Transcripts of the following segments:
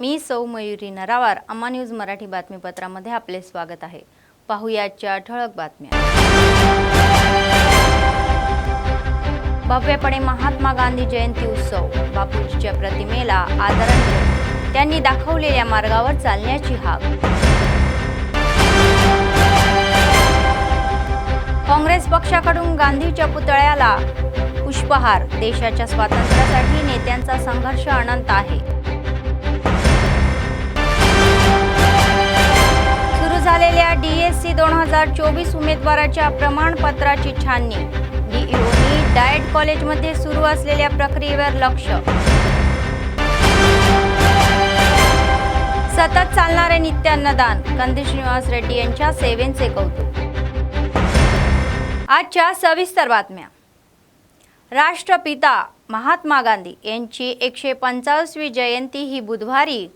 मी सौ मयुरी नरावार अम्मा न्यूज मराठी बातमीपत्रामध्ये आपले स्वागत आहे। पाहुयाच्या ठळक बातम्या। भव्यपणे महात्मा गांधी जयंती उत्सव, बापूजींच्या प्रतिमेला आदरांजली, त्यांनी दाखवलेल्या मार्गावर चालण्याची हाक। काँग्रेस पक्षाकडून गांधीच्या पुतळ्याला पुष्पहार, देशाच्या स्वातंत्र्यासाठी नेत्यांचा संघर्ष अनंत आहे। सुरू झालेल्या DSC 2024 उमेदवाराच्या प्रमाणपत्राची छाननी, DEOनी डाएट कॉलेजमध्ये सुरू असलेल्या प्रक्रियेवर लक्ष। सतत चालणारे नित्य अन्नदान, कंदी श्रीनिवास रेड्डी यांच्या सेवेचे कौतुक। आजच्या सविस्तर बातम्या। राष्ट्रपिता महात्मा गांधी यांची 145वी जयंती ही बुधवारी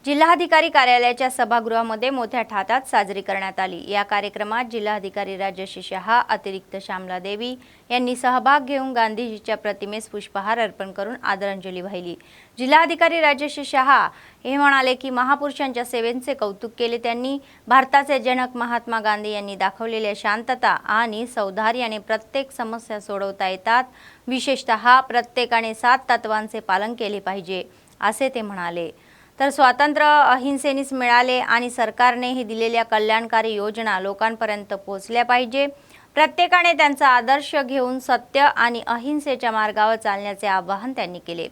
जिल्हाधिकारी कार्यालयाच्या सभागृहामध्ये मोठ्या थाटात साजरी करण्यात आली। या कार्यक्रमात जिल्हाधिकारी राजश्री शहा, अतिरिक्त श्यामला देवी यांनी सहभाग घेऊन गांधीजीच्या प्रतिमेस पुष्पहार अर्पण करून आदरांजली वाहिली। जिल्हाधिकारी राजश्री शहा हे म्हणाले की महापुरुषांच्या सेवेचे कौतुक केले। त्यांनी भारताचे जनक महात्मा गांधी यांनी दाखवलेल्या शांतता आणि सौहार्दाने प्रत्येक समस्या सोडवता येतात। विशेषतः प्रत्येकाने 7 तत्वांचे पालन केले पाहिजे असे ते म्हणाले। तर स्वातंत्र्य अहिंसेनेच मिळाले आणि सरकारने ही दिलेल्या कल्याणकारी योजना लोकांपर्यंत पोहोचल्या पाहिजे। प्रत्येकाने त्यांचा आदर्श घेऊन सत्य आणि अहिंसेच्या मार्गावर चालण्याचे आवाहन त्यांनी केले।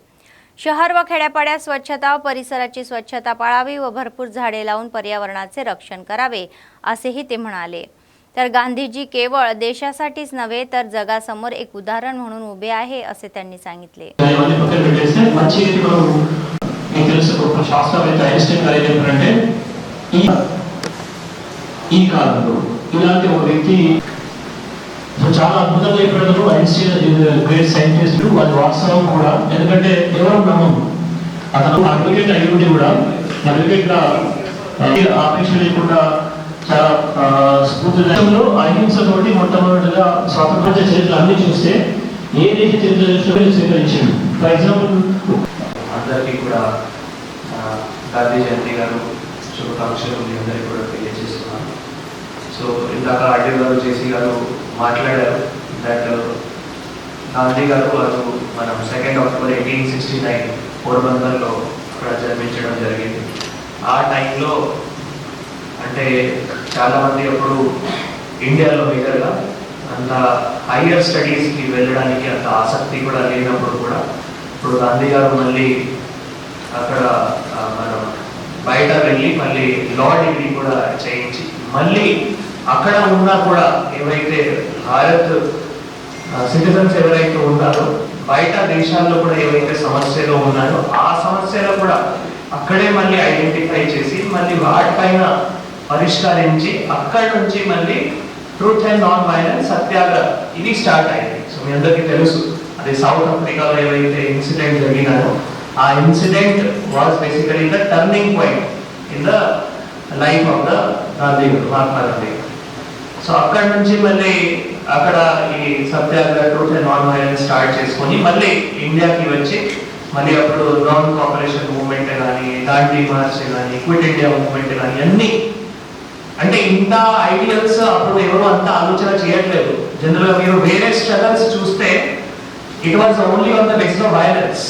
शहर व खेड्यापाड्यात स्वच्छता व परिसराची स्वच्छता पाळावी व भरपूर झाडे लावून पर्यावरणाचे रक्षण करावे असेही ते म्हणाले। तर गांधीजी केवळ देशासाठीच नव्हे तर जगासमोर एक उदाहरण म्हणून उभे आहे असे त्यांनी सांगितले। శాస్త్రవేత్త ఐన్స్టైన్ గారు ఏం చెప్పారంటే ఈ కాలంలో ఇలాంటి ఒక వ్యక్తి చాలా అద్భుతంగా చెప్పారు। ఐన్స్టైన్ గ్రేట్ సైంటిస్ట్, అది వాస్తవం కూడా, ఎందుకంటే ఎవరు నమ్మము అతను అడ్వకేట్ అయ్యుండి కూడా అడ్వకేట్ ఆపేక్ష లేకుండా చాలా స్ఫూర్తిలో అహింసతోటి మొట్టమొదటిగా స్వాతంత్ర చరిత్ర అన్ని చూస్తే ఏ దేశ చరిత్ర స్వీకరించాడు। ఫర్ ఎగ్జాంపుల్ అందరికీ కూడా గాంధీ జయంతి గారు శుభాకాంక్షలు మీ అందరికీ కూడా తెలియజేస్తున్నాను। సో ఇందాక ఆర్డీ గారు జేసీ గారు మాట్లాడారు దట్ గాంధీ గారు వారు మనం 2 అక్టోబర్ 1869 పోర్బందర్లో అక్కడ జన్మించడం జరిగింది। ఆ టైంలో అంటే చాలామంది అప్పుడు ఇండియాలో మేజర్గా అంత హైయర్ స్టడీస్కి వెళ్ళడానికి అంత ఆసక్తి కూడా లేనప్పుడు కూడా ఇప్పుడు గాంధీ గారు మళ్ళీ అక్కడ మనం బయట వెళ్ళి మళ్ళీ లా డిగ్రీ కూడా చేయించి మళ్ళీ అక్కడ ఉన్నా కూడా ఏవైతే భారత్ సిటిజన్స్ ఎవరైతే ఉన్నారో బయట దేశాల్లో కూడా ఏవైతే సమస్యలు ఉన్నాయో ఆ సమస్యలు కూడా అక్కడే మళ్ళీ ఐడెంటిఫై చేసి మళ్ళీ వాటిపైన పరిష్కరించి అక్కడి నుంచి మళ్ళీ ట్రూత్ అండ్ నాన్ వైలెన్స్ సత్యాగ్రహ ఇది స్టార్ట్ అయింది। సో మీ అందరికీ తెలుసు అది సౌత్ ఆఫ్రికాలో ఏవైతే ఇన్సిడెంట్ జరిగినాయో ఆ incident was basically the turning point in the life of the Gandhi, Mahatma Gandhi. So అక్కడి నుంచి మళ్ళీ అక్కడ ఈ satyagraha truth and non violence start చేసుకొని మళ్ళీ ఇండియాకి వచ్చి మళ్ళీ అప్పుడు నాన్ కోఆపరేషన్ మూవ్మెంట్ కానీ, గాంధీ మార్చ్ కానీ, క్విట్ ఇండియా మూవ్మెంట్ కానీ అన్నీ అంటే ఇంత ఐడియల్స్ అప్పుడు ఎవరు అంత ఆలోచన చేయట్లేదు। జనరల్గా మీరు వేరే స్ట్రగల్స్ చూస్తే it was only on the basis of violence.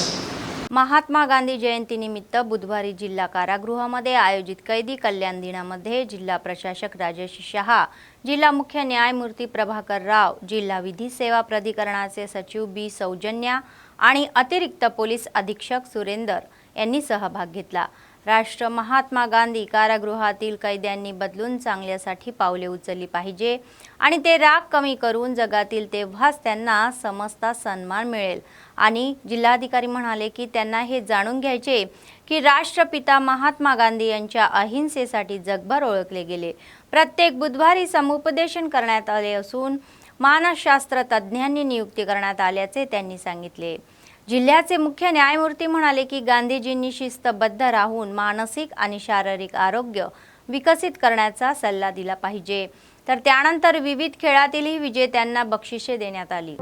Mahatma Gandhi जयंतीनिमित्त बुधवारी जिल्हा कारागृहामध्ये आयोजित कैदी कल्याण दिनामध्ये जिल्हा प्रशासक राजश्री शहा, जिल्हा मुख्य न्यायमूर्ती प्रभाकर राव, जिल्हा विधी सेवा प्राधिकरणाचे सचिव बी सौजन्या आणि अतिरिक्त पोलीस अधीक्षक सुरेंदर यांनी सहभाग घेतला। राष्ट्र महात्मा गांधी कारागृहातील कैद्यांनी बदलून चांगल्यासाठी पावले उचलली पाहिजे आणि ते राग कमी करून जगातील तेव्हाच त्यांना समजता सन्मान मिळेल। आणि जिल्हाधिकारी म्हणाले की त्यांना हे जाणून घ्यायचे की राष्ट्रपिता महात्मा गांधी यांच्या अहिंसेसाठी जगभर ओळखले गेले। प्रत्येक बुधवारी समुपदेशन करण्यात आले असून मानसशास्त्र तज्ज्ञांनी नियुक्ती करण्यात आल्याचे त्यांनी सांगितले। जिल्ह्याचे मुख्य न्यायमूर्ती म्हणाले की गांधीजींनी शिस्तबद्ध राहून मानसिक आणि शारीरिक आरोग्य विकसित करण्याचा सल्ला दिला पाहिजे। तर त्यानंतर विविध खेळातील विजेत्यांना बक्षिसे देण्यात आली।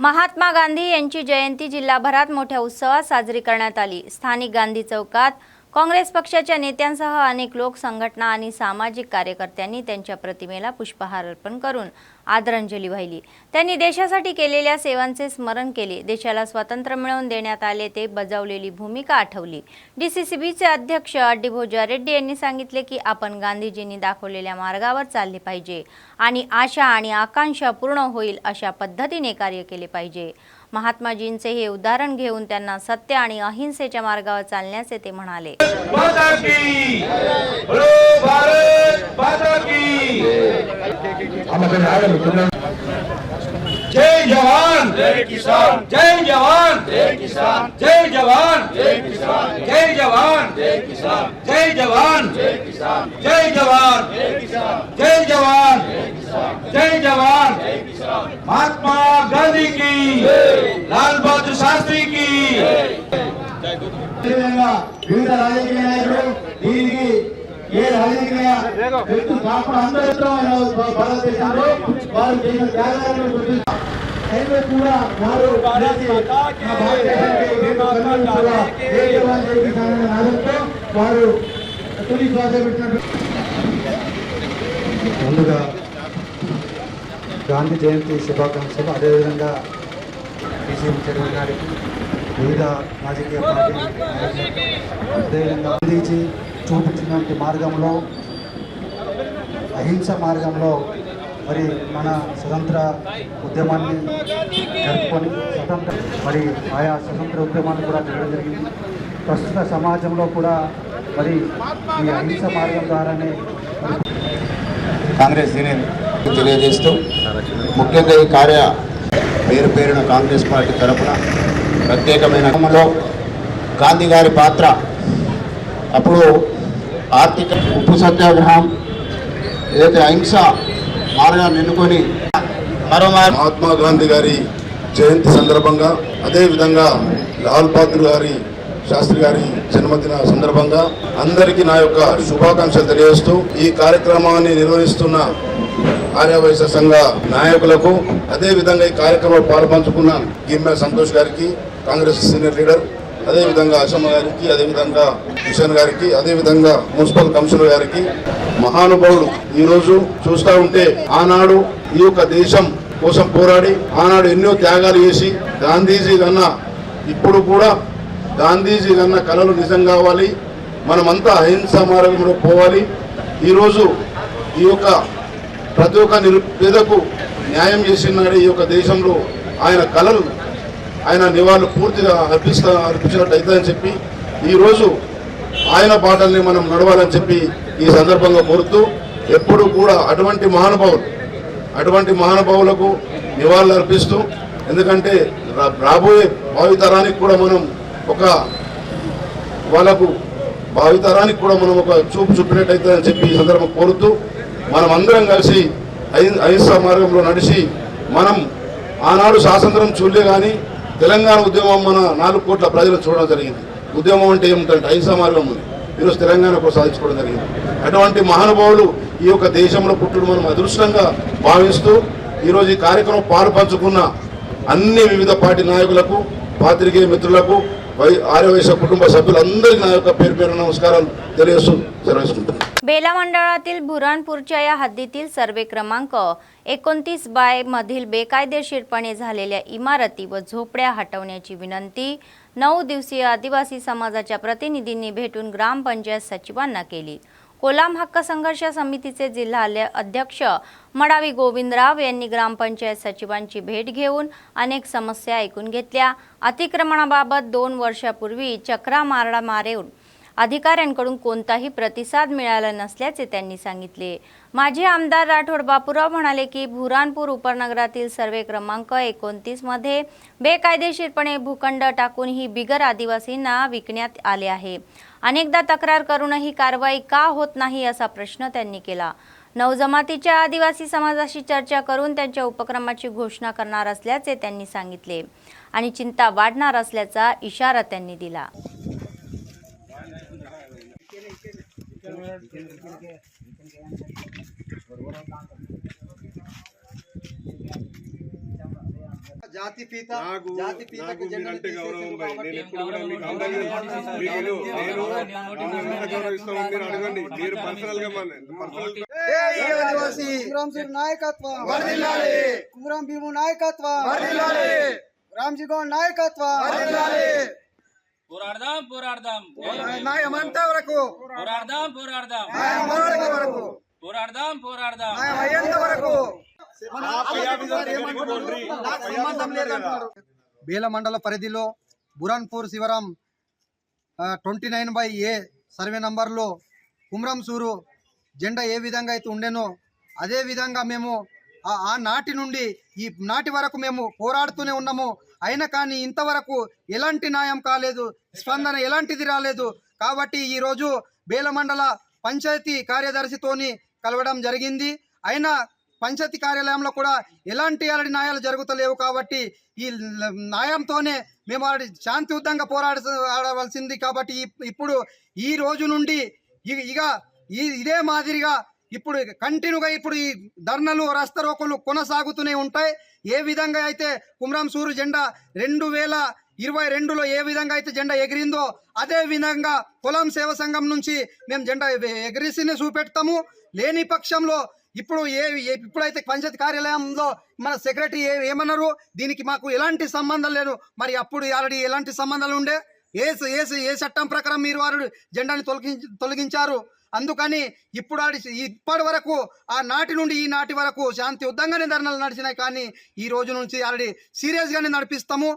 महात्मा गांधी यांची जयंती जिल्हाभरात मोठ्या उत्सवात साजरी करण्यात आली। स्थानिक गांधी चौकात काँग्रेस पक्षाच्या नेत्यांसह अनेक लोक, संघटना आणि सामाजिक कार्यकर्त्यांनी त्यांच्या प्रतिमेला पुष्पहार अर्पण करून आदरांजली वाहिली। त्यांनी देशासाठी केलेल्या सेवांचे स्मरण केले। देशाला स्वातंत्र्य मिळवून देण्यात आले ते बजावलेली भूमिका आठवली। DCCBचे अध्यक्ष अड्डीभोजा रेड्डी यांनी सांगितले की आपण गांधीजींनी दाखवलेल्या मार्गावर चालले पाहिजे आणि आशा आणि आकांक्षा पूर्ण होईल अशा पद्धतीने कार्य केले पाहिजे। महात्माजींचे हे उदाहरण घेऊन त्यांना सत्य आणि अहिंसेच्या मार्गावर चालण्याचे ते म्हणाले। जय जवान जय किसान, जय जवान जय किसान, जय जवान जय किसान, जय जवान जय किसान, जय जवान जय किसान, जय जवान जय किसान, जय जवान जय किसान, जय जवान जय किसान। महात्मा गांधी की, लाल बहादुर शास्त्री की। వివిధ రాజకీయ నాయకులు దీనికి ఏ రాజకీయ వ్యక్తులు కాకుండా అందరితో భారతదేశంలో వారు చేసిన త్యాగాలను గుర్తిస్తారు। కూడా వారు వారు తొలి శ్వాస పెట్టినట్టు। ముందుగా గాంధీ జయంతి శుభాకాంక్షలు, అదేవిధంగా DCM చైర్మన్ గారికి, వివిధ రాజకీయ పార్టీలు, అదేవిధంగా గాంధీజీ చూపించినటువంటి మార్గంలో, అహింస మార్గంలో మరి మన స్వతంత్ర ఉద్యమాన్ని జరుపుకొని మరి ఆయా స్వతంత్ర ఉద్యమాన్ని కూడా జరగడం జరిగింది। ప్రస్తుత సమాజంలో కూడా మరి ఈ అహింస మార్గం ద్వారానే కాంగ్రెస్ తెలియజేస్తూ ముఖ్యంగా ఈ పేరున కాంగ్రెస్ పార్టీ తరఫున ప్రత్యేకమైన క్రమంలో గాంధీ గారి పాత్ర, అప్పుడు ఆర్థిక ఉప్పు సత్యాగ్రహం ఏదైతే అహింస మార్గాన్ని ఎన్నుకొని మహాత్మా గాంధీ గారి జయంతి సందర్భంగా, అదేవిధంగా లాల్ బహదూర్ గారి శాస్త్రి గారి జన్మదిన సందర్భంగా అందరికీ నా యొక్క శుభాకాంక్షలు తెలియజేస్తూ ఈ కార్యక్రమాన్ని నిర్వహిస్తున్న ఆర్యవైశ్య సంఘ నాయకులకు, అదేవిధంగా ఈ కార్యక్రమంలో పాల్పంచుకున్న గిమ్మె సంతోష్ గారికి, కాంగ్రెస్ సీనియర్ లీడర్, అదేవిధంగా అశమ్మ గారికి, అదేవిధంగా కిషన్ గారికి, అదేవిధంగా మున్సిపల్ కమిషనర్ గారికి, మహానుభావులు ఈరోజు చూస్తూ ఉంటే ఆనాడు ఈ యొక్క దేశం కోసం పోరాడి ఆనాడు ఎన్నో త్యాగాలు చేసి గాంధీజీ కన్నా ఇప్పుడు కూడా గాంధీజీ కన్నా కలలు నిజం కావాలి, మనమంతా అహింస మార్గంలో పోవాలి। ఈరోజు ఈ యొక్క ప్రతి ఒక్క నిరుపేదకు న్యాయం చేసినాడు ఈ యొక్క దేశంలో, ఆయన కలలు ఆయన నివాళులు పూర్తిగా అర్పించినట్టు అవుతుందని చెప్పి ఈరోజు ఆయన బాటల్ని మనం నడవాలని చెప్పి ఈ సందర్భంగా కోరుతూ, ఎప్పుడు కూడా అటువంటి మహానుభావులకు నివాళులు అర్పిస్తూ, ఎందుకంటే రాబోయే భావితరానికి కూడా మనం ఒక చూపు చూపినట్టయితుందని చెప్పి ఈ సందర్భం కోరుతూ, మనం అందరం కలిసి అహింసా మార్గంలో నడిచి మనం ఆనాడు స్వాతంత్రం చూడలే కానీ తెలంగాణ ఉద్యమం మన 4 కోట్ల ప్రజలు చూడడం జరిగింది। ఉద్యమం అంటే ఏమిటంటే అహింసా మార్గం ఉంది, ఈరోజు తెలంగాణ కూడా సాధించుకోవడం జరిగింది। అటువంటి మహానుభావులు ఈ యొక్క దేశంలో పుట్టడం మనం అదృష్టంగా భావిస్తూ ఈరోజు ఈ కార్యక్రమం పాల్పంచుకున్న అన్ని వివిధ పార్టీ నాయకులకు, పాత్రికేయ మిత్రులకు, आर्यवैश्य कुटुंब सभ्युలందరికీ నా యొక్క పేరు నమస్కారాలు తెలియజేస్తూ సెలవుకుంటున్నాను। बेला मंडळातील बुराणपूरच्या या हद्दीतील सर्वे क्रमांक 29/2 मधील बेकायदेशीरपणे झालेल्या इमारती व झोपड्या हटवण्याची विनंती 9 दिवसीय आदिवासी समाजाच्या प्रतिनिधींनी भेटून ग्रामपंचायत सचिवांना केली। कोलाम हक्क संघर्ष समितीचे जिल्हा अध्यक्ष मडावी गोविंदराव यांनी ग्रामपंचायत सचिवांची भेट घेऊन अनेक समस्या ऐकून घेतल्या। अतिक्रमणाबाबत 2 वर्षापूर्वी चक्रा मारून अधिकाऱ्यांकडून कोणताही प्रतिसाद मिळाला नसल्याचे त्यांनी सांगितले। माजी आमदार राठोड बापूराव म्हणाले की बुराणपूर उपनगरातील सर्वे क्रमांक 29 मध्ये बेकायदेशीरपणे भूखंड टाकून ही बिगर आदिवासींना विकण्यात आले आहे। अनेकदा तक्रार करूनही कारवाई का होत नाही असा प्रश्न त्यांनी केला। नवजमातीच्या आदिवासी समाजाशी चर्चा करून त्यांच्या उपक्रमाची घोषणा करणार असल्याचे त्यांनी सांगितले आणि चिंता वाढणार असल्याचा इशारा त्यांनी दिला। జాతిపిత నాకు జాతిపితకు మీరంటే గౌరవం భయ్. నేను కాబట్టి ఎప్పుడు కూడా మీకు అందరికీ నేను గౌరవిస్తూ మీరు అడగండి. మీరు పర్సనల్ గా ఆదివాసి కుమరం సూరు నాయకత్వం కుమరం భీము నాయకత్వం రామ్జీ గౌడ్ నాయకత్వం పోరాడదాం న్యాయమంతా వరకు పోరాడదాం న్యాయం అయ్యేంత వరకు బేల మండల పరిధిలో బురాన్పూర్ శివరాం 29/A సర్వే నంబర్లో కుమ్రం సూరు జెండా ఏ విధంగా అయితే ఉండేనో అదే విధంగా మేము ఆ నాటి నుండి ఈ నాటి వరకు మేము పోరాడుతూనే ఉన్నాము. అయినా కానీ ఇంతవరకు ఎలాంటి న్యాయం కాలేదు, స్పందన ఎలాంటిది రాలేదు. కాబట్టి ఈరోజు బేల మండల పంచాయతీ కార్యదర్శితోని కలవడం జరిగింది. అయినా పంచాయతీ కార్యాలయంలో కూడా ఎలాంటి న్యాయాలు జరుగుతలేవు. కాబట్టి ఈ న్యాయంతోనే మేము శాంతియుతంగా పోరాడవలసింది. కాబట్టి ఇప్పుడు ఈ రోజు నుండి ఇదే మాదిరిగా ఇప్పుడు కంటిన్యూగా ఇప్పుడు ఈ ధర్నలు రస్తరోకోలు కొనసాగుతూనే ఉంటాయి. ఏ విధంగా అయితే కుమ్రం సూరు జెండా 2022లో ఏ విధంగా అయితే జెండా ఎగిరిందో అదే విధంగా పొలం సేవ సంఘం నుంచి మేము జెండా ఎగిరిసిని చూపెడతాము. లేని పక్షంలో ఇప్పుడైతే పంచాయతీ కార్యాలయంలో మన సెక్రటరీ ఏమన్నారు, దీనికి మాకు ఎలాంటి సంబంధం లేదు. మరి అప్పుడు ఆల్రెడీ ఎలాంటి సంబంధాలు ఉండే? ఏ చట్టం ప్రకారం మీరు వారు జెండాని తొలగించారు? అందుకని ఇప్పటి వరకు ఆ నాటి నుండి ఈ నాటి వరకు శాంతియుతంగానే ధర్నాలు నడిచినాయి. కానీ ఈ రోజు నుంచి ఆల్రెడీ సీరియస్గానే నడిపిస్తాము.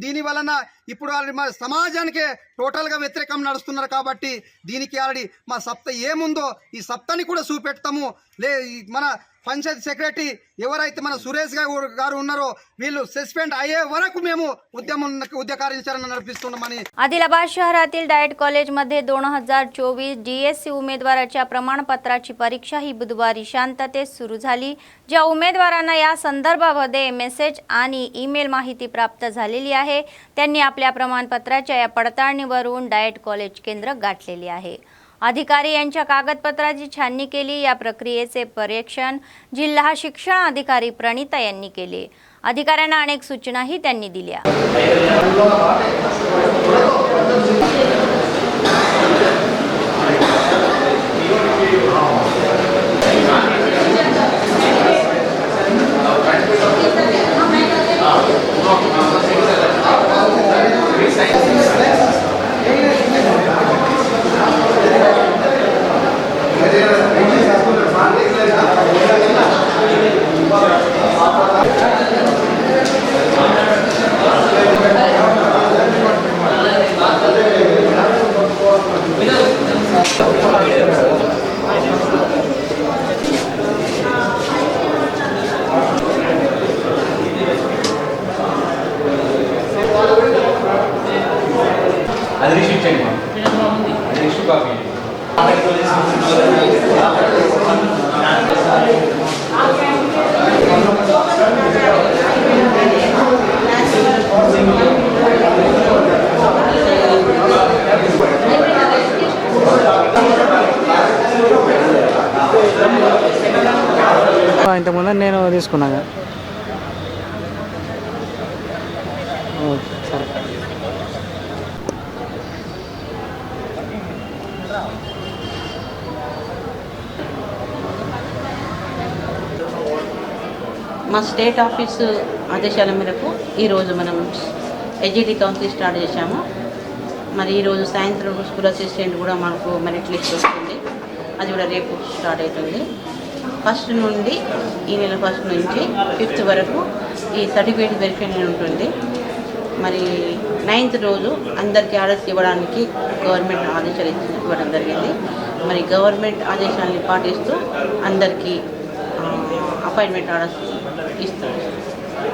దీని వలన ఇప్పుడు ఆల్రెడీ మా సమాజానికే టోటల్గా వ్యతిరేకం నడుస్తున్నారు. కాబట్టి దీనికి ఆల్రెడీ మా సప్త ఏముందో ఈ సప్తని కూడా చూపెడతాము. మన పంచాయతీ సెక్రటరీ ఎవరైతే మన సురేష్ గారు ఉన్నారో వీళ్ళు సస్పెండ్ అయ్యే वరకు మేము उद्या कार्याचरण नडपिస్తున్నామని. आदिलाबाद शहरातील डाएट कॉलेजमध्ये 2024 DSC उमेदवाराच्या प्रमाणपत्राची परीक्षा ही बुधवारी शांततेत सुरू झाली. ज्या उमेदवारांना या संदर्भामध्ये मेसेज आणि ईमेल माहिती प्राप्त झालेली आहे त्यांनी आपल्या प्रमाणपत्राच्या या पडताळणीवरून डाएट कॉलेज केंद्र गाठलेले आहे. अधिकारी यांच्या कागदपत्राची छाननी केली. या प्रक्रियेचे परीक्षण जिल्हा शिक्षण अधिकारी प्रणिता यांनी केले. अधिकाऱ्यांना अनेक सूचनाही त्यांनी दिल्या. ఇంతకుముందు నేను తీసుకున్నాను. సరే మా స్టేట్ ఆఫీసు ఆదేశాల మేరకు ఈరోజు మనం ఎడ్జిటి కౌన్సిల్ స్టార్ట్ చేశాము. మరి ఈరోజు సాయంత్రం స్కూల్ అసిస్టెంట్ కూడా మనకు మెరిట్ లిస్ట్ వస్తుంది. అది కూడా రేపు స్టార్ట్ అవుతుంది. 1st నుండి ఈ నెల 1st నుంచి 5th వరకు ఈ సర్టిఫికేట్ వెరిఫికేషన్ ఉంటుంది. మరి 9th రోజు అందరికీ ఆర్డర్స్ ఇవ్వడానికి గవర్నమెంట్ ఆదేశాలు ఇవ్వడం జరిగింది. మరి गव्हर्नमेंट आदेशांनी पाटिस्तू अंदरकी अपॉइंटमेंट ऑर्डर्स इस्तात.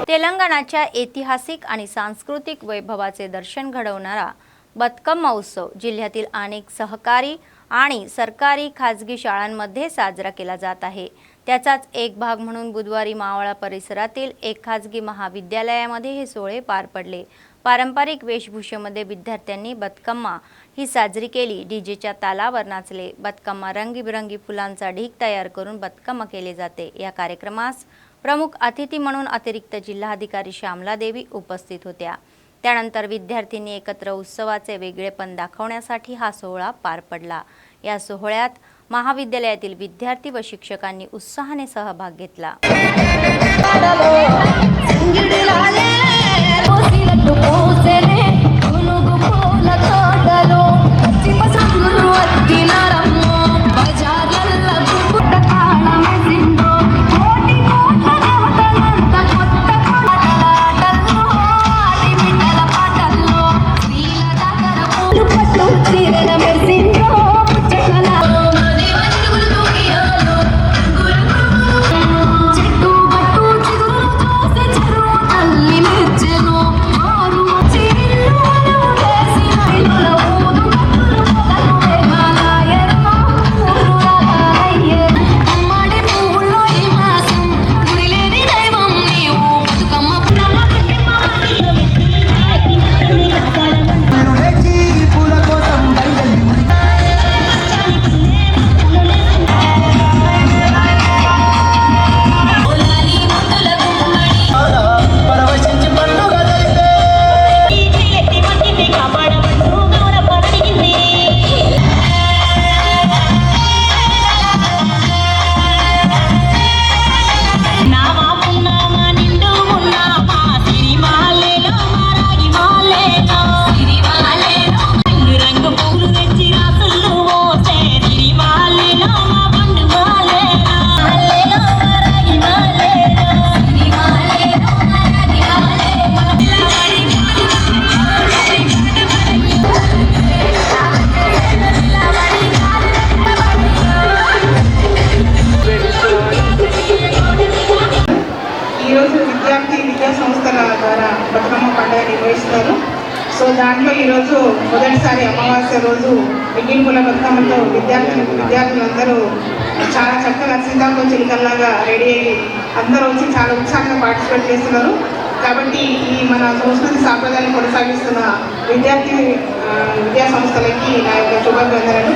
तेलंगणाच्या ऐतिहासिक आणि सांस्कृतिक वैभवाचे दर्शन घडवणारा बतकम्मा उत्सव जिल्ह्यातील अनेक सहकारी आणि सरकारी खाजगी शाळांमध्ये साजरा केला जात आहे. त्याचाच एक भाग म्हणून बुधवारी मावळा परिसरातील एक खाजगी महाविद्यालयामध्ये हे सोहळे पार पडले. पारंपरिक वेशभूषेमध्ये विद्यार्थ्यांनी बतकम्मा ही साजरी केली. डीजेच्या तालावर नाचले. बतकम्मा रंगीबिरंगी फुलांचा ढीग तयार करून बतकम्मा केले जाते. या कार्यक्रमास प्रमुख अतिथी म्हणून अतिरिक्त जिल्हाधिकारी श्यामला देवी उपस्थित होत्या। त्यानंतर विद्यार्थ्यांनी एकत्र उत्सवाचे वेगळेपण दाखवण्यासाठी हा सोहळा पार पडला। या सोहळ्यात महाविद्यालयातील विद्यार्थी व शिक्षकांनी उत्साहाने सहभाग घेतला। సో దాంట్లో ఈరోజు మొదటిసారి అమావాస్య రోజు ఎంగిల్ పూల బతుకమ్మతో విద్యార్థులందరూ చాలా చక్కగా సీతాకోక చిలుకల్లాగా రెడీ అయ్యి అందరూ వచ్చి చాలా ఉత్సాహంగా పార్టిసిపేట్ చేస్తున్నారు। కాబట్టి ఈ మన సంస్కృతి సాంప్రదాయాన్ని కొనసాగిస్తున్న విద్యా సంస్థలకి నా యొక్క శుభాభివందనలు।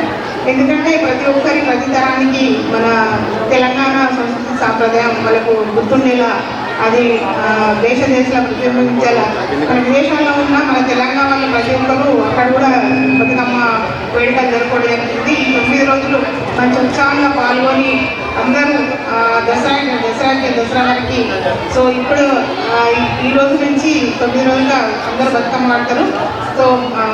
ఎందుకంటే ప్రతి ఒక్కరి ప్రతి తరానికి మన తెలంగాణ సంస్కృతి సాంప్రదాయం వాళ్ళకు గుర్తుండేలా అది దేశాల ప్రతిబింబించేలా మన విదేశాల్లో ఉన్న మన తెలంగాణ వాళ్ళ ప్రతి ఒక్కరు అక్కడ కూడా బతుకమ్మ వేడుకలు జరుపుకోవడం జరిగింది। ఈ 9 రోజులు మంచి ఉత్సాహంగా పాల్గొని అందరూ దసరా వరకు సో ఇప్పుడు ఈ రోజు నుంచి 9 రోజులుగా అందరూ బతుకమ్మ ఆడతారు। సో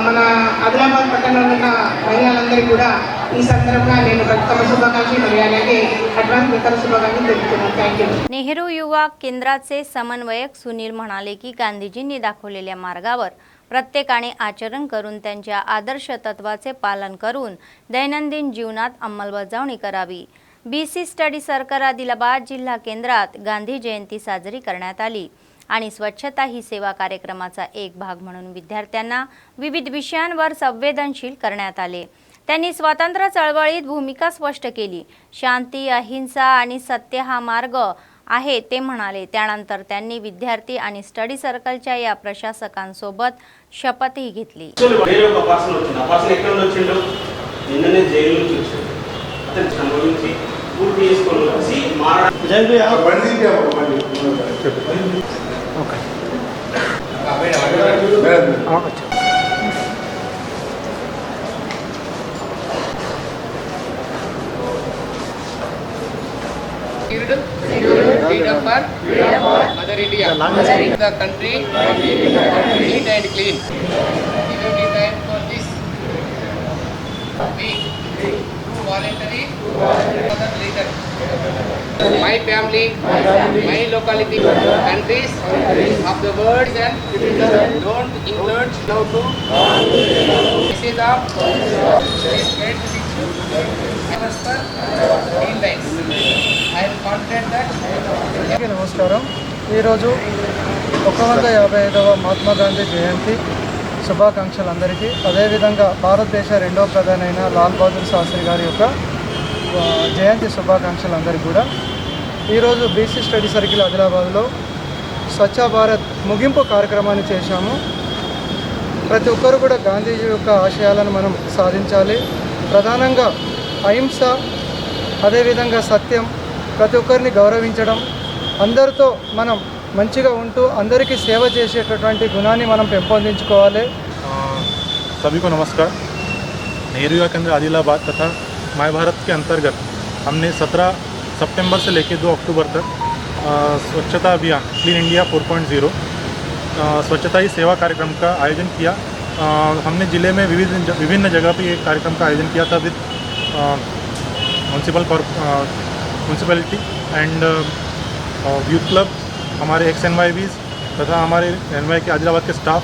మన ఆదిలాబాద్ పట్టణంలో ఉన్న మహిళలందరికీ కూడా ఈ సందర్భంగా నేను బతుకమ్మ శుభాకాంక్షలు మరియు అలాగే అడ్వాన్స్ బతుకమ్మ శుభాకాంక్షలు తెలుపుతున్నాను। Thank you. नेहरू युवा केंद्राचे समन्वयक सुनील म्हणाले की गांधीजींनी दाखवलेल्या मार्गावर प्रत्येकाने आचरण करून त्यांच्या आदर्श तत्वाचे पालन करून दैनंदिन जीवनात अंमलबजावणी करावी। बीसी स्टडी सर्कल आदिलाबाद जिल्हा केंद्रात गांधी जयंती साजरी करण्यात आली आणि स्वच्छता ही सेवा कार्यक्रमाचा एक भाग म्हणून विद्यार्थ्यांना विविध विषयांवर संवेदनशील करण्यात आले। त्यांनी स्वातंत्र्य चळवळीत भूमिका स्पष्ट केली। शांती, अहिंसा आणि सत्य हा मार्ग आहे ते म्हणाले। त्यानंतर त्यांनी विद्यार्थी आणि स्टडी सर्कलच्या या प्रशासकांसोबत शपथही घेतली। Freedom for Mother India. The country neat and clean. Give me time for this. We voluntary mother leader. My family, my locality, countries of the world and don't include now to. This is of this great నమస్కారం। ఈరోజు 155వ మహాత్మా గాంధీ జయంతి శుభాకాంక్షలు అందరికీ। అదేవిధంగా భారతదేశ రెండవ ప్రధాని అయిన లాల్ బహదూర్ శాస్త్రి గారి యొక్క జయంతి శుభాకాంక్షలు అందరికీ కూడా। ఈరోజు బీసీ స్టడీ సర్కిల్ ఆదిలాబాద్లో స్వచ్ఛ భారత్ ముగింపు కార్యక్రమాన్ని చేశాము। ప్రతి ఒక్కరు కూడా గాంధీజీ యొక్క ఆశయాలను మనం సాధించాలి। ప్రధానంగా అహింస, అదేవిధంగా సత్యం, ప్రతి ఒక్కరిని గౌరవించడం, అందరితో మనం మంచిగా ఉంటూ అందరికీ సేవ చేసేటటువంటి గుణాన్ని మనం పెంపొందించుకోవాలి. सभी को नमस्कार। नेहरू युवा केंद्र आदिलाबाद तथा माय भारत के अंतर्गत हमने 17 सितंबर से लेकर 2 अक्टूबर तक स्वच्छता अभियान क्लीन इंडिया 4.0 स्वच्छता ही सेवा कार्यक्रम का आयोजन किया। हमने ज़िले में विभिन्न जगह पर ये कार्यक्रम का आयोजन किया था with municipality and youth club, हमारे XNYVs तथा हमारे NY के आदिलाबाद के स्टाफ,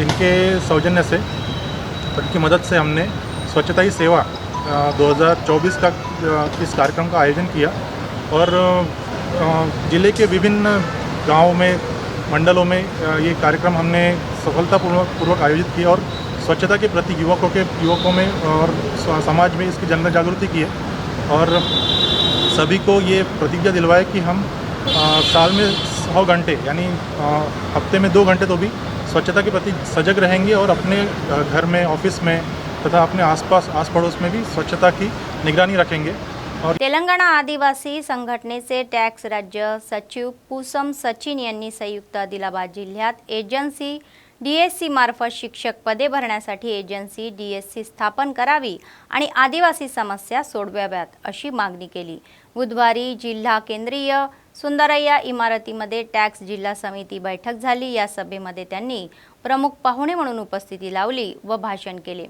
इनके सौजन्य से, उनकी मदद से हमने स्वच्छता ही सेवा 2024 का इस कार्यक्रम का आयोजन किया और ज़िले के विभिन्न गांवों में, मंडलों में ये कार्यक्रम हमने सफलतापूर्वक आयोजित किया और स्वच्छता के प्रति युवकों में और समाज में इसकी जन जागृति की है और सभी को ये प्रतिज्ञा दिलवाए कि हम साल में 100 घंटे यानी हफ्ते में 2 घंटे तो भी स्वच्छता के प्रति सजग रहेंगे और अपने घर में, ऑफिस में तथा अपने आसपास आस पड़ोस में भी स्वच्छता की निगरानी रखेंगे। और तेलंगणा आदिवासी संघटनेचे टॅक्स राज्य सचिव पूसम सचिन यांनी संयुक्त आदिलाबाद जिल्ह्यात एजन्सी DSC मार्फत शिक्षक पदे भरण्यासाठी एजन्सी DSC स्थापन करावी आणि आदिवासी समस्या सोडवाव्यात अशी मागणी केली। बुधवारी जिल्हा केंद्रीय सुंदरय्या इमारतीमध्ये टॅक्स जिल्हा समिती बैठक झाली। या सभेमध्ये त्यांनी प्रमुख पाहुणे म्हणून उपस्थिती लावली व भाषण केले।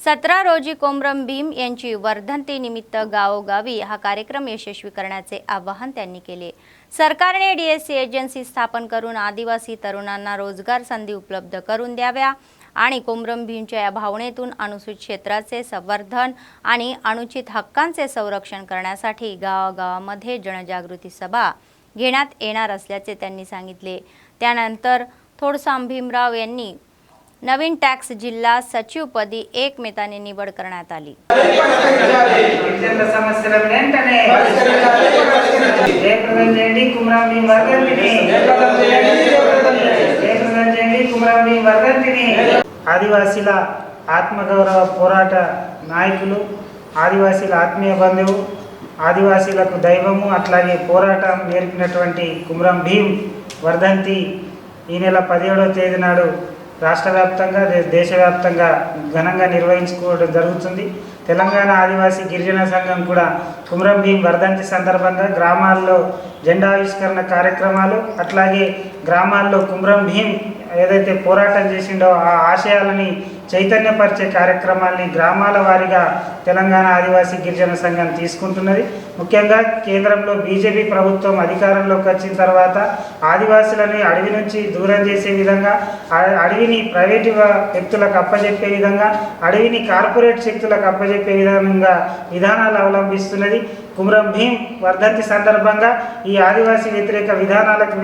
17 रोजी कोमरम भीम यांची वर्धंतीनिमित्त गावोगावी हा कार्यक्रम यशस्वी करण्याचे आवाहन त्यांनी केले। सरकारने DSC एजन्सी स्थापन करून आदिवासी तरुणांना रोजगार संधी उपलब्ध करून द्याव्या आणि कोमरम भीमच्या या भावनेतून अनुसूचित क्षेत्राचे संवर्धन आणि अनुचित हक्कांचे संरक्षण करण्यासाठी गावागावामध्ये जनजागृती सभा घेण्यात येणार असल्याचे त्यांनी सांगितले। त्यानंतर थोडसाम भीमराव यांनी नवीन टॅक्स जिल्हा सचिवपदी एकमेताने निवड करण्यात आली। ఆదివాసీల ఆత్మగౌరవ పోరాట నాయకులు, ఆదివాసీల ఆత్మీయ బంధువు, ఆదివాసీలకు దైవము, అట్లాగే పోరాటం నేర్పినటువంటి కుమరం భీమ్ వర్ధంతి ఈ నెల 17వ తేదీ నాడు రాష్ట్ర వ్యాప్తంగా, దేశవ్యాప్తంగా ఘనంగా నిర్వహించుకోవడం జరుగుతుంది। తెలంగాణ ఆదివాసీ గిరిజన సంఘం కూడా కుమరం భీమ్ వర్ధంతి సందర్భంగా గ్రామాల్లో జెండావిష్కరణ కార్యక్రమాలు, అట్లాగే గ్రామాల్లో కుమరం భీమ్ ఏదైతే పోరాటం చేసిండో ఆ ఆశయాలని చైతన్యపరిచే కార్యక్రమాల్ని గ్రామాల వారీగా తెలంగాణ ఆదివాసీ గిరిజన సంఘం తీసుకుంటున్నది। ముఖ్యంగా కేంద్రంలో బీజేపీ ప్రభుత్వం అధికారంలోకి వచ్చిన తర్వాత ఆదివాసులని అడవి నుంచి దూరం చేసే విధంగా, అడవిని ప్రైవేటు వ్యక్తులకు అప్పజెప్పే విధంగా, అడవిని కార్పొరేట్ శక్తులకు అప్పజెప్పే విధంగా విధానాలు అవలంబిస్తున్నది। కుమరం భీమ్ వర్ధంతి సందర్భంగా ఈ ఆదివాసీ వ్యతిరేక విధానాలకు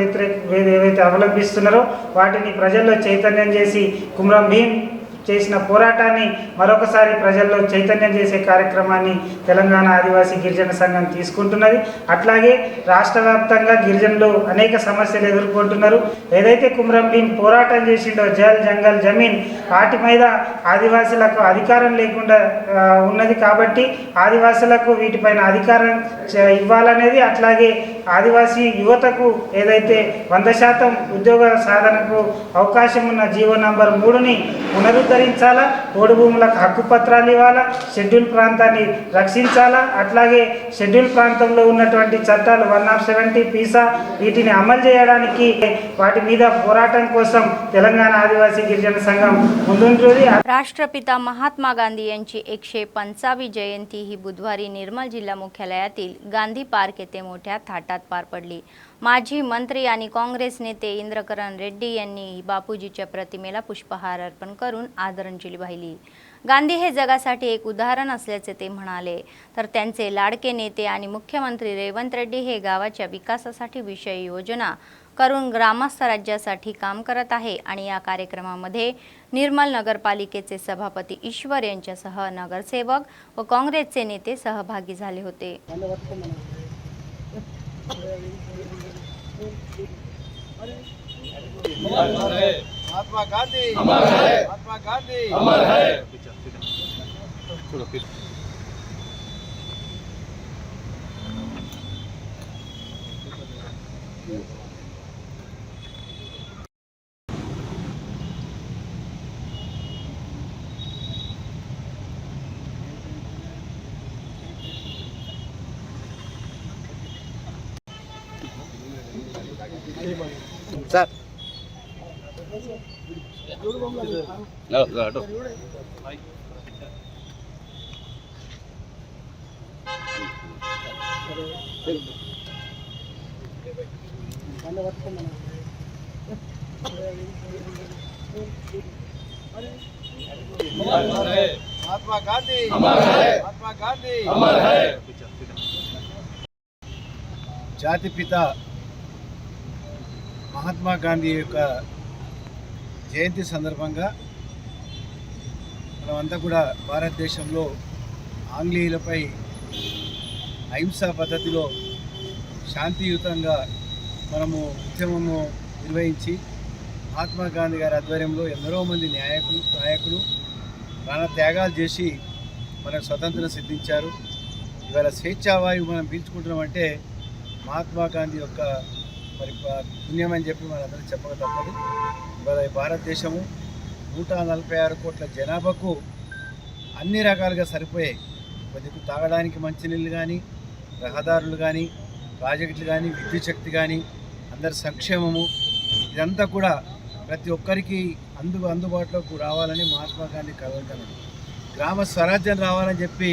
ఏవైతే అవలంబిస్తున్నారో వాటిని ప్రజల్లో చైతన్యం చేసి కుమరం భీమ్ చేసిన పోరాటాన్ని మరొకసారి ప్రజల్లో చైతన్యం చేసే కార్యక్రమాన్ని తెలంగాణ ఆదివాసీ గిరిజన సంఘం తీసుకుంటున్నది। అట్లాగే రాష్ట్ర వ్యాప్తంగా గిరిజనులు అనేక సమస్యలు ఎదుర్కొంటున్నారు। ఏదైతే కుమరం భీమ్ పోరాటం చేసిండో జల్, జంగల్, జమీన్, వాటి మీద ఆదివాసులకు అధికారం లేకుండా ఉన్నది కాబట్టి ఆదివాసులకు వీటిపైన అధికారం ఇవ్వాలనేది, అట్లాగే ఆదివాసీ యువతకు ఏదైతే 100% ఉద్యోగ సాధనకు అవకాశం ఉన్న జీవో నంబర్ 3ని పునరుద్ధరించాలా, ఓడు భూములకు హక్కు పత్రాలు ఇవ్వాలా, షెడ్యూల్ ప్రాంతాన్ని రక్షించాలా, అట్లాగే షెడ్యూల్ ప్రాంతంలో ఉన్నటువంటి చట్టాలు 170 పీసా వీటిని अमल చేయడానికి వాటి మీద పోరాటం కోసం తెలంగాణ ఆదివాసీ గిరిజన సంఘం ముందుంటుంది। राष्ट्रपिता महात्मा गांधी यांची 105वी जयंती ही बुधवारी निर्मल जिल्हा मुख्यालयातील गांधी पार्क येथे मोठ्या थाटात पार पडली। माजी मंत्री आणि काँग्रेस नेते इंद्रकरण रेड्डी यांनी बापूजीच्या प्रतिमेला पुष्पहार अर्पण करून आदरांजली वाहिली। गांधी हे जगासाठी एक उदाहरण असल्याचे ते म्हणाले। तर त्यांचे लाडके नेते आणि मुख्यमंत्री रेवंत रेड्डी हे गावाच्या विकासासाठी विषय योजना करून ग्रामस्थ राज्यासाठी काम करत आहे आणि या कार्यक्रमामध्ये निर्मल नगरपालिकेचे सभापती ईश्वर यांच्यासह नगरसेवक व काँग्रेसचे नेते सहभागी झाले होते। महात्मा गांधी अमर है, महात्मा गांधी अमर है। సార్ महात्मा गांधी महात्मा गांधी జాతిపిత మహాత్మా గాంధీ యొక్క జయంతి సందర్భంగా మనమంతా కూడా భారతదేశంలో ఆంగ్లేయులపై అహింసా పద్ధతిలో శాంతియుతంగా మనము ఉద్యమము నిర్వహించి మహాత్మా గాంధీ గారి ఆధ్వర్యంలో ఎందరో మంది నాయకులు ప్రాణ త్యాగాలు చేసి మనకు స్వతంత్రం సిద్ధించారు. ఇవాళ స్వేచ్ఛావాయువు మనం పీల్చుకుంటున్నామంటే మహాత్మా గాంధీ యొక్క మరి పుణ్యం అని చెప్పి మనందరం చెప్పక తప్పదు. ఇవాళ భారతదేశము 146 కోట్ల జనాభాకు అన్ని రకాలుగా సరిపోయాయి. కొద్దిగా తాగడానికి మంచినీళ్ళు కానీ, రహదారులు కానీ, ప్రాజెక్టులు కానీ, విద్యుత్ శక్తి కానీ, అందరి సంక్షేమము ఇదంతా కూడా ప్రతి ఒక్కరికి అందుబాటులోకి రావాలని మహాత్మా గాంధీ కలగన్నాడు. గ్రామ స్వరాజ్యం రావాలని చెప్పి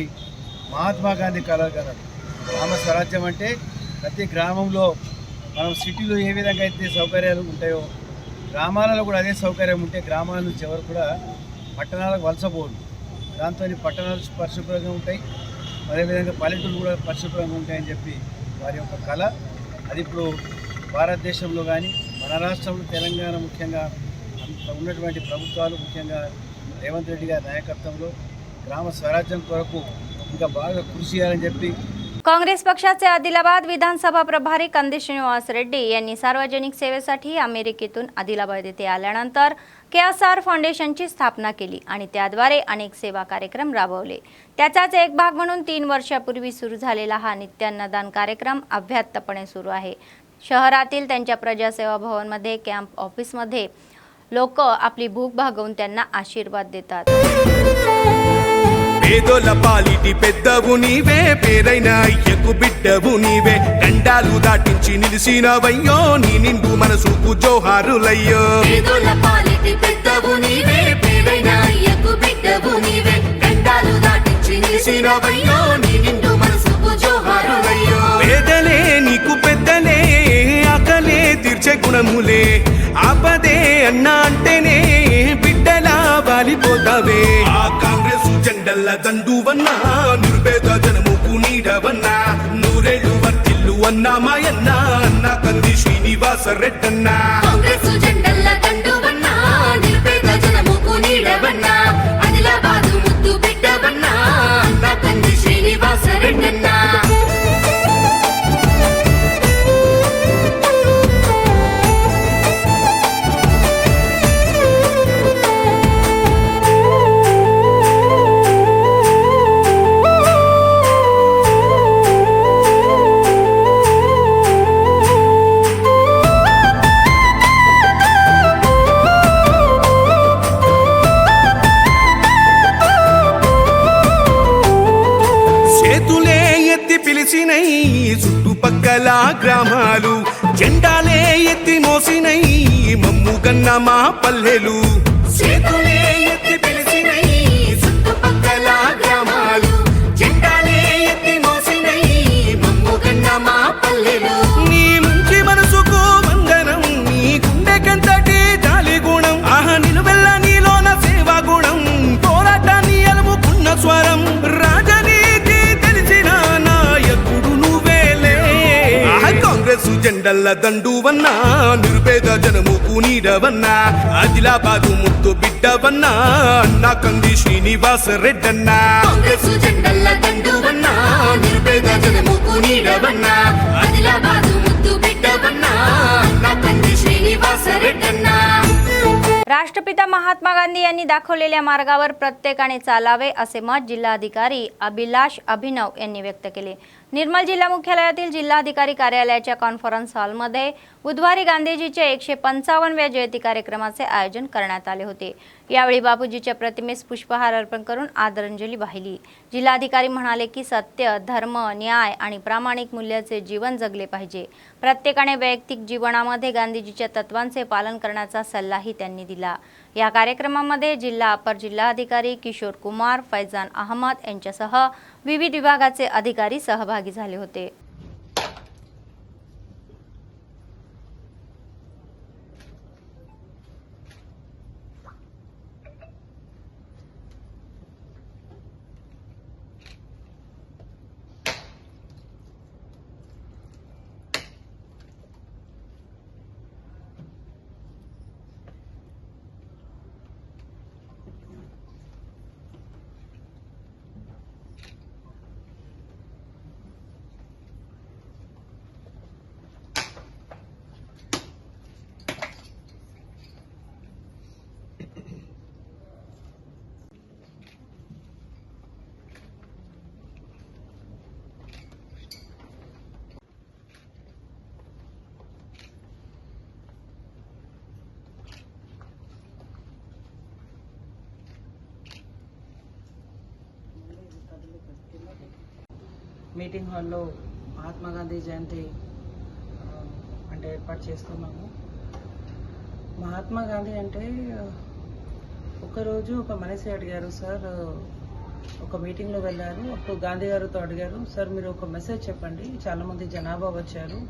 మహాత్మా గాంధీ కలగన్నాడు. గ్రామ స్వరాజ్యం అంటే ప్రతి గ్రామంలో మనం సిటీలో ఏ విధంగా అయితే సౌకర్యాలు ఉంటాయో గ్రామాలలో కూడా అదే సౌకర్యం ఉంటే గ్రామాల నుంచి ఎవరు కూడా పట్టణాలకు వలసపోదు. దాంతో పట్టణాలు పరిశుభ్రంగా ఉంటాయి, అదేవిధంగా పల్లెటూరు కూడా పరిశుభ్రంగా ఉంటాయని చెప్పి వారి యొక్క కళ. అది ఇప్పుడు భారతదేశంలో కానీ మన రాష్ట్రంలో తెలంగాణ ముఖ్యంగా ఉన్నటువంటి ప్రభుత్వాలు ముఖ్యంగా రేవంత్ రెడ్డి గారి नायकत्व ग्राम स्वराज्य కొరకు ఇంకా బాగా కృషి చేయాలని చెప్పి काँग्रेस पक्षाचे आदिलाबाद विधानसभा प्रभारी कंदी श्रीनिवास रेड्डी यांनी सार्वजनिक सेवेसाठी अमेरिकेतून आदिलाबाद येथे आल्यानंतर केएसआर फाउंडेशनची स्थापना केली आणि त्याद्वारे अनेक सेवा कार्यक्रम राबवले. त्याचाच एक भाग म्हणून 3 वर्षापूर्वी सुरू झालेला हा नित्यान्नदान कार्यक्रम अव्याहतपणे सुरू आहे. शहरातील त्यांच्या प्रजासेवा भवनमध्ये कॅम्प ऑफिसमध्ये लोक आपली भूक भागवून त्यांना आशीर्वाद देतात. పేదోల పాలిటి పెద్దవు నీవే, పేరైన అయ్యకు బిడ్డవు నీవే, గండాలు దాటించి నిలిసినవయ్యో, నీ నిండు మనసుకు జోహారులయ్యో. పేదోల పాలిటి పెద్దవు నీవే, పేరైన అయ్యకు బిడ్డవు నీవే, గండాలు దాటించి నిలిసినవయ్యో, నీ నిండు మనసుకు జోహారులయ్యో. పేదలే నీకు పెద్దలే, ఆకలే తీర్చే గుణములే, ఆపదే అన్నా అంటేనే బిడ్డలా వాలిపోతావే. ఆ కాంగ్రెస్ జెండల్ల దండువన్నా, నిర్భేద జనముకు నీడవన్నా, నూరేళ్లు వర్తిల్లు అన్నా మాయన్నా, అన్నా కంది శ్రీనివాస రెడ్డన్నా. కాంగ్రెస్ జెండల్ల దండువన్నా, నిర్భేద జనముకు నీడవన్నా, ఆదిలాబాదు ముద్దు బిడ్డవన్నా, అన్నా కంది శ్రీనివాస రెడ్డన్నా. చుట్టుపక్కల గ్రామాలు జెండాలే ఎత్తి మోసినై, మమ్ముగన్న మా పల్లెలు. చేతులే ఎత్తి పిలిచినై, చుట్టుపక్కల గ్రామాలు జెండాలే ఎత్తి మోసినై, మమ్ముగన్న మా పల్లెలు. నీ మంచి మనసుకు వందనం, నీ గుండెకంతటి జాలి గుణం, ఆహ నిలువెల్ల నీలోన సేవా గుణం, పోరాటాన్ని అలుముకున్న స్వరం, రాజనీతి తెలిసిన నాయకుడు నువ్వేలే. కాంగ్రెస్ జెండల్ల దండువన్నా, నిర్భేద జనముకు నీడవన్నా, ఆదిలాబాదు ముద్దు బిడ్డవన్నా, అన్నా కంది శ్రీనివాస రెడ్డన్నా. కాంగ్రెస్ జెండల్ల దండువన్నా, నిర్భేద జనముకు నీడవన్నా, ఆదిలాబాదు ముద్దు బిడ్డవన్నా, అన్నా కంది శ్రీనివాస రెడ్డన్నా. राष्ट्रपिता महात्मा गांधी यांनी दाखवलेल्या मार्गावर प्रत्येकाने चालावे असे मत जिल्हाधिकारी अभिलाष अभिनव यांनी व्यक्त केले. निर्मल जिल्हा मुख्यालयातील जिल्हाधिकारी कार्यालयाच्या कॉन्फरन्स हॉलमध्ये बुधवारी गांधीजीच्या 155व्या जयंती कार्यक्रमाचे आयोजन करण्यात आले होते। यावेळी बापूजीच्या प्रतिमेस पुष्पहार अर्पण करून आदरांजली वाहिली। जिल्हाधिकारी म्हणाले की सत्य, धर्म, न्याय आणि प्रामाणिक मूल्याचे जीवन जगले पाहिजे। प्रत्येकाने वैयक्तिक जीवनामध्ये गांधीजीच्या तत्वांचे पालन करण्याचा सल्लाही त्यांनी दिला। या कार्यक्रमामध्ये जिल्हा अपर जिल्हाधिकारी किशोर कुमार, फैजान अहमद यांच्यासह विविध विभागाचे अधिकारी सहभागी झाले होते। మీటింగ్ హాల్లో మహాత్మా గాంధీ జయంతి అంటే ఏర్పాటు చేస్తున్నాము। మహాత్మా గాంధీ అంటే ఒకరోజు ఒక మనిషి అడిగారు, సార్ ఒక మీటింగ్లో వెళ్ళారు, అప్పుడు గాంధీ గారితో అడిగారు, సార్ మీరు ఒక మెసేజ్ చెప్పండి, చాలామంది జనాభా వచ్చారు,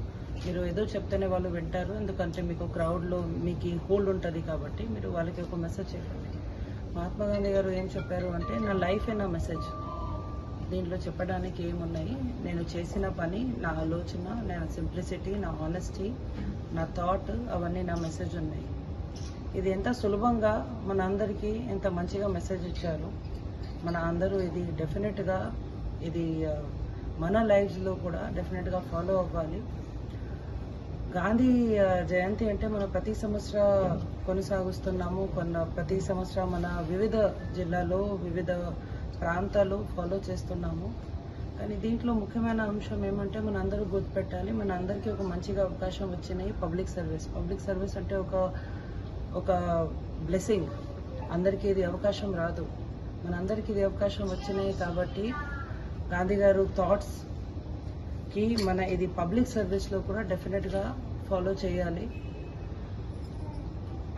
మీరు ఏదో చెప్తేనే వాళ్ళు వింటారు, ఎందుకంటే మీకు క్రౌడ్లో మీకు హోల్డ్ ఉంటుంది కాబట్టి మీరు వాళ్ళకి ఒక మెసేజ్ చెప్పండి। మహాత్మా గాంధీ గారు ఏం చెప్పారు అంటే, నా లైఫే నా మెసేజ్, దీంట్లో చెప్పడానికి ఏమున్నాయి, నేను చేసిన పని, నా ఆలోచన, నా సింప్లిసిటీ, నా హానెస్టీ, నా థాట్, అవన్నీ నా మెసేజ్ ఉన్నాయి। ఇది ఎంత సులభంగా మన అందరికీ ఎంత మంచిగా మెసేజ్ ఇచ్చారు। మన అందరూ ఇది డెఫినెట్గా ఇది మన లైఫ్స్లో కూడా డెఫినెట్గా ఫాలో అవ్వాలి। గాంధీ జయంతి అంటే మనం ప్రతి సంవత్సరం కొనసాగిస్తున్నాము, ప్రతి సంవత్సరం మన వివిధ జిల్లాలో వివిధ ప్రాంతాలు ఫాలో చేస్తున్నాము। కానీ దీంట్లో ముఖ్యమైన అంశం ఏమంటే మన అందరూ గుర్తుపెట్టాలి, మన అందరికీ ఒక మంచిగా అవకాశం వచ్చినాయి పబ్లిక్ సర్వీస్ అంటే ఒక బ్లెస్సింగ్, అందరికీ ఇది అవకాశం రాదు, మనందరికీ ఇది అవకాశం వచ్చినాయి కాబట్టి గాంధీ గారు థాట్స్కి మన ఇది పబ్లిక్ సర్వీస్లో కూడా డెఫినెట్గా ఫాలో చేయాలి।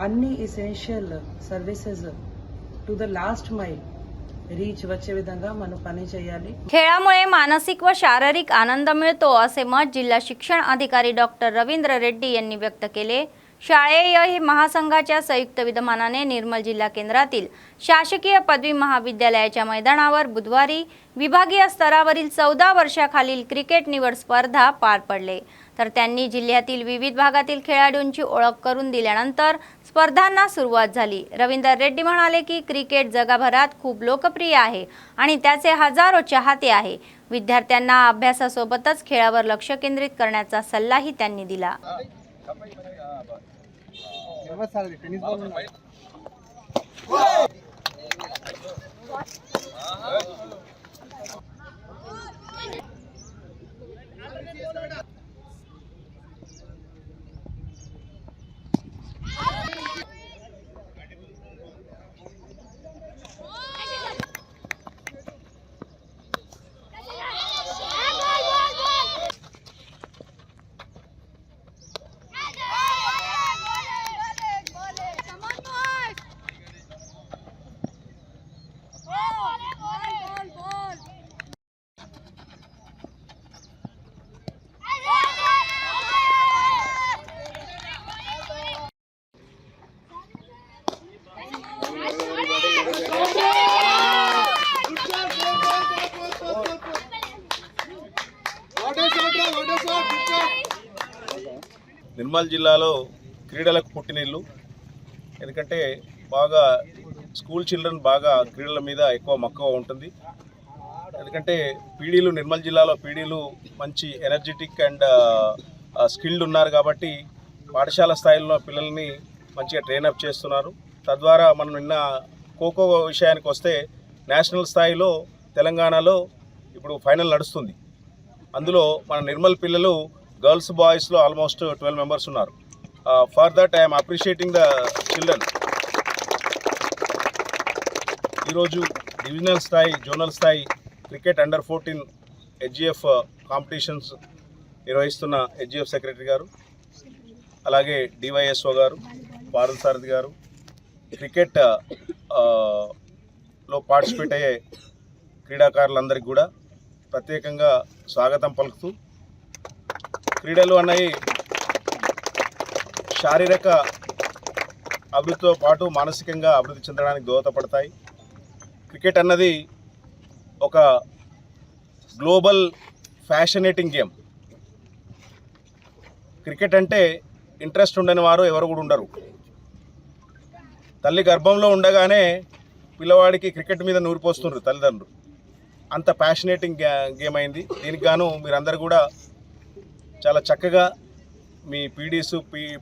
అన్ని essential services to the last mile reach వచ్చే విధంగా మనం పని చేయాలి। खेळामुळे मानसिक व शारीरिक आनंद मिळतो असे मत जिल्हा शिक्षण अधिकारी डॉक्टर रवींद्र रेड्डी यांनी व्यक्त केले। शाळेय महासंघाच्या संयुक्त विद्यमानाने निर्मल जिल्हा केंद्रातील शासकीय पदवी महाविद्यालयाच्या मैदानावर बुधवारी विभागीय स्तरावरील 14 वर्षाखालील क्रिकेट निवड स्पर्धा पार पडले। तर त्यांनी जिल्ह्यातील विविध भागातील खेळाडूंची ओळख करून दिल्यानंतर स्पर्धांना सुरुवात झाली। रवींद्र रेड्डी म्हणाले की क्रिकेट जगभरात खूप लोकप्रिय आहे आणि त्याचे हजारो चाहते आहे। विद्यार्थ्यांना अभ्यासासोबतच खेळावर लक्ष केंद्रित करण्याचा सल्लाही त्यांनी दिला। నిర్మల్ జిల్లాలో క్రీడలకు పుట్టినిల్లు, ఎందుకంటే బాగా స్కూల్ చిల్డ్రన్ బాగా క్రీడల మీద ఎక్కువ మక్కువ ఉంటుంది। ఎందుకంటే పీడీలు నిర్మల్ జిల్లాలో పీడీలు మంచి ఎనర్జెటిక్ అండ్ స్కిల్డ్ ఉన్నారు కాబట్టి పాఠశాల స్థాయిలో పిల్లల్ని మంచిగా ట్రైనప్ చేస్తున్నారు। తద్వారా మనం నిన్న ఖోఖో విషయానికి వస్తే నేషనల్ స్థాయిలో తెలంగాణలో ఇప్పుడు ఫైనల్ నడుస్తుంది। అందులో మన నిర్మల్ పిల్లలు గర్ల్స్ బాయ్స్లో ఆల్మోస్ట్ 12 మెంబర్స్ ఉన్నారు. For that I'm appreciating the children. ఈరోజు డివిజనల్ స్థాయి, జోనల్ స్థాయి క్రికెట్ అండర్ 14 హెచ్జిఎఫ్ కాంపిటీషన్స్ నిర్వహిస్తున్న హెచ్జిఎఫ్ సెక్రటరీ గారు, అలాగే డివైఎస్ఓ గారు, పార్థసారథి గారు, క్రికెట్ లో పార్టిసిపేట్ అయ్యే క్రీడాకారులందరికీ కూడా ప్రత్యేకంగా స్వాగతం పలుకుతూ, క్రీడలు అన్నవి శారీరక అభివృద్ధితో పాటు మానసికంగా అభివృద్ధి చెందడానికి దోహదపడతాయి. క్రికెట్ అన్నది ఒక గ్లోబల్ ఫ్యాషనేటింగ్ గేమ్. క్రికెట్ అంటే ఇంట్రెస్ట్ ఉండని వారు ఎవరు కూడా ఉండరు. తల్లి గర్భంలో ఉండగానే పిల్లవాడికి క్రికెట్ మీద నూరిపోస్తుండ్రు తల్లిదండ్రులు. అంత ప్యాషనేటింగ్ గేమ్ అయింది. దీనికి గాను మీరందరూ కూడా చాలా చక్కగా మీ పీడీసు,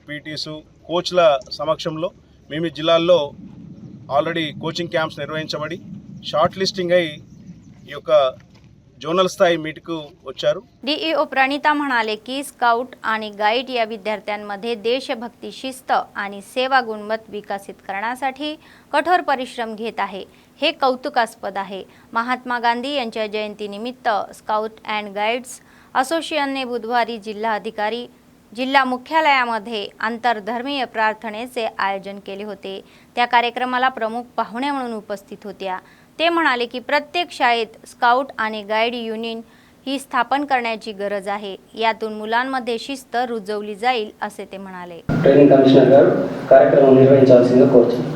పీటీసు, కోచ్ల సమక్షంలో మీ జిల్లాల్లో ఆల్రెడీ కోచింగ్ क्यांप्स నిర్వహించబడి షార్ట్ లిస్టింగ్ అయి ఈ యొక్క जोनल स्थायी मीटకు వచ్చారు. डीईओ प्रणिता म्हणाले की स्काउट आणि गाईड या विद्यार्थ्यांमध्ये देशभक्ती, शिस्त आणि सेवा गुणमत विकसित करण्यासाठी कठोर परिश्रम घेत आहे. हे कौतुकास्पद आहे. महात्मा गांधी यांच्या जयंतीनिमित्त स्काउट अँड गाईड्स असोसिएशनने बुधवारी जिल्हा मुख्यालयामध्ये आंतरधर्मीय प्रार्थनेचे आयोजन केले होते. त्या कार्यक्रमाला प्रमुख पाहुणे म्हणून उपस्थित होत्या. ते म्हणाले की प्रत्येक शाळेत स्काउट आणि गाईड युनियन ही स्थापन करण्याची गरज आहे. यातून मुलांमध्ये शिस्त रुजवली जाईल असे ते म्हणाले. ट्रेनिंग कमिशनर गाరు కార్యక్రమం నిర్వహించాల్సిందిగా కోరుచున్నాను.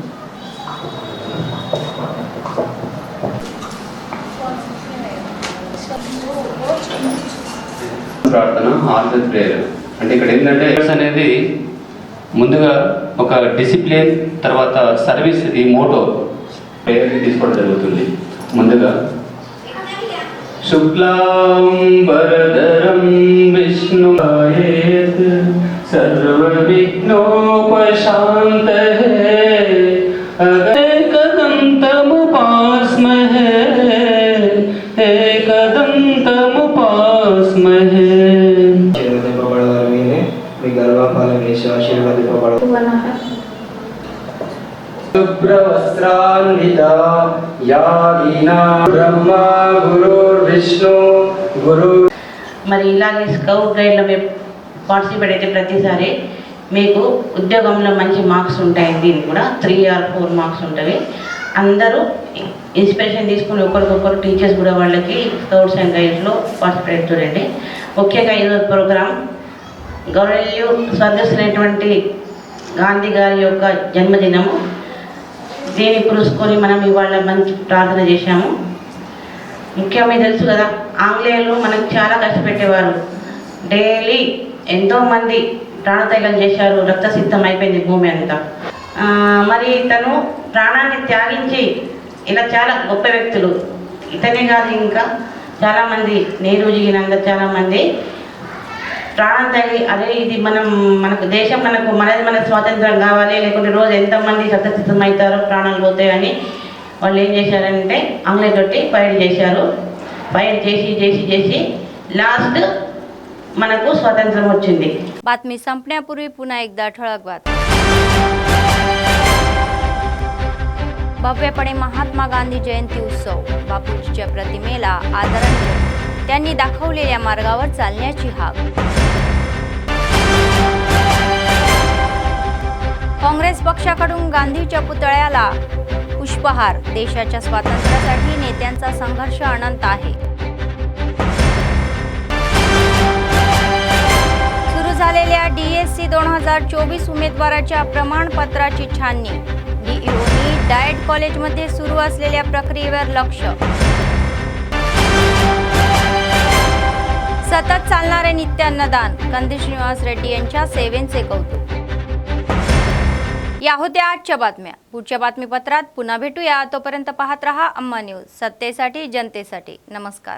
ప్రార్థన ఆర్గన్ ప్రేయర్ అంటే ఇక్కడ ఏంటంటే అనేది ముందుగా ఒక డిసిప్లిన్, తర్వాత సర్వీస్, ఈ మోటో ప్రేయర్ తీసుకోవడం జరుగుతుంది. ముందుగా శుక్లాం వరదరం విష్ణుయేత్ సర్వ విఘ్నోపశాంతయే ఏకదంతముపాస్మహే ఏకదంతముపాస్మహే. ఆశీర్వదింపబడవారు మీరే, మీ గర్భఫలం యేసు ఆశీర్వదింపబడు. शुभ्रवस्त्रान्विता यागिना ब्रह्मा गुरुर्विष्णु गुरु. మరి ఇలాగే స్కౌట్ గైడ్లో మేము పార్టిసిపేట్ అయితే ప్రతిసారి మీకు ఉద్యోగంలో మంచి మార్క్స్ ఉంటాయి. దీనికి కూడా 3 or 4 మార్క్స్ ఉంటాయి. అందరూ ఇన్స్పిరేషన్ తీసుకుని ఒకరికొకరు టీచర్స్ కూడా వాళ్ళకి స్కౌట్స్ అండ్ గైడ్స్లో పార్టిసిపేట్ చూడండి. ముఖ్యంగా ఈరోజు ప్రోగ్రాం గౌరవనీయులు స్వర్గస్థులైనటువంటి గాంధీ గారి యొక్క జన్మదినము. దీన్ని పురుచుకొని మనం ఇవాళ మంచి ప్రార్థన చేశాము. ముఖ్యంగా తెలుసు కదా, ఆంగ్లేయులు మనకు చాలా కష్టపెట్టేవారు. డైలీ ఎంతోమంది ప్రాణత్యాగం చేశారు. రక్తసిద్ధం అయిపోయింది భూమి అంతా. మరి తను ప్రాణాన్ని త్యాగించి ఇలా చాలా గొప్ప వ్యక్తులు, ఇతనే కాదు ఇంకా చాలామంది, నెహ్రూజీనంగా చాలామంది ప్రాణం తగ్గి అదే ఇది మనకు దేశం మన స్వాతంత్రం కావాలి, లేకుంటే రోజు ఎంతమంది రక్తసిద్ధం అవుతారో ప్రాణాలు పోతాయని వాళ్ళు ఏం చేశారంటే ఆంగ్లేయులతోటి ఫైట్ చేశారు. ఫైట్ చేసి చేసి చేసి లాస్ట్ మనకు స్వాతంత్రం వచ్చింది. बातमी संपण्यापूर्वी पुन्हा एकदा ठळक बातमी. भव्यपणे महात्मा गांधी जयंती उत्सव. बापूजीच्या प्रतिमेला आदरांजली. त्यांनी दाखवलेल्या मार्गावर चालण्याची हाक. काँग्रेस पक्षाकडून गांधीच्या पुतळ्याला पुष्पहार. देशाच्या स्वातंत्र्यासाठी नेत्यांचा संघर्ष अनंत आहे. सुरू झालेल्या DSC 2024 उमेदवाराच्या प्रमाणपत्राची छाननी. डीईओनी डाएट कॉलेजमध्ये सुरू असलेल्या प्रक्रियेवर लक्ष. सतत चालणारे नित्य अन्नदान. कंदी श्रीनिवास रेड्डी यांच्या सेवेचे कौतुक. या होत्या आजच्या बातम्या. पुढच्या बातमीपत्रात पुन्हा भेटूया. तोपर्यंत पाहत रहा अम्मा न्यूज, सत्तेसाठी जनतेसाठी. नमस्कार.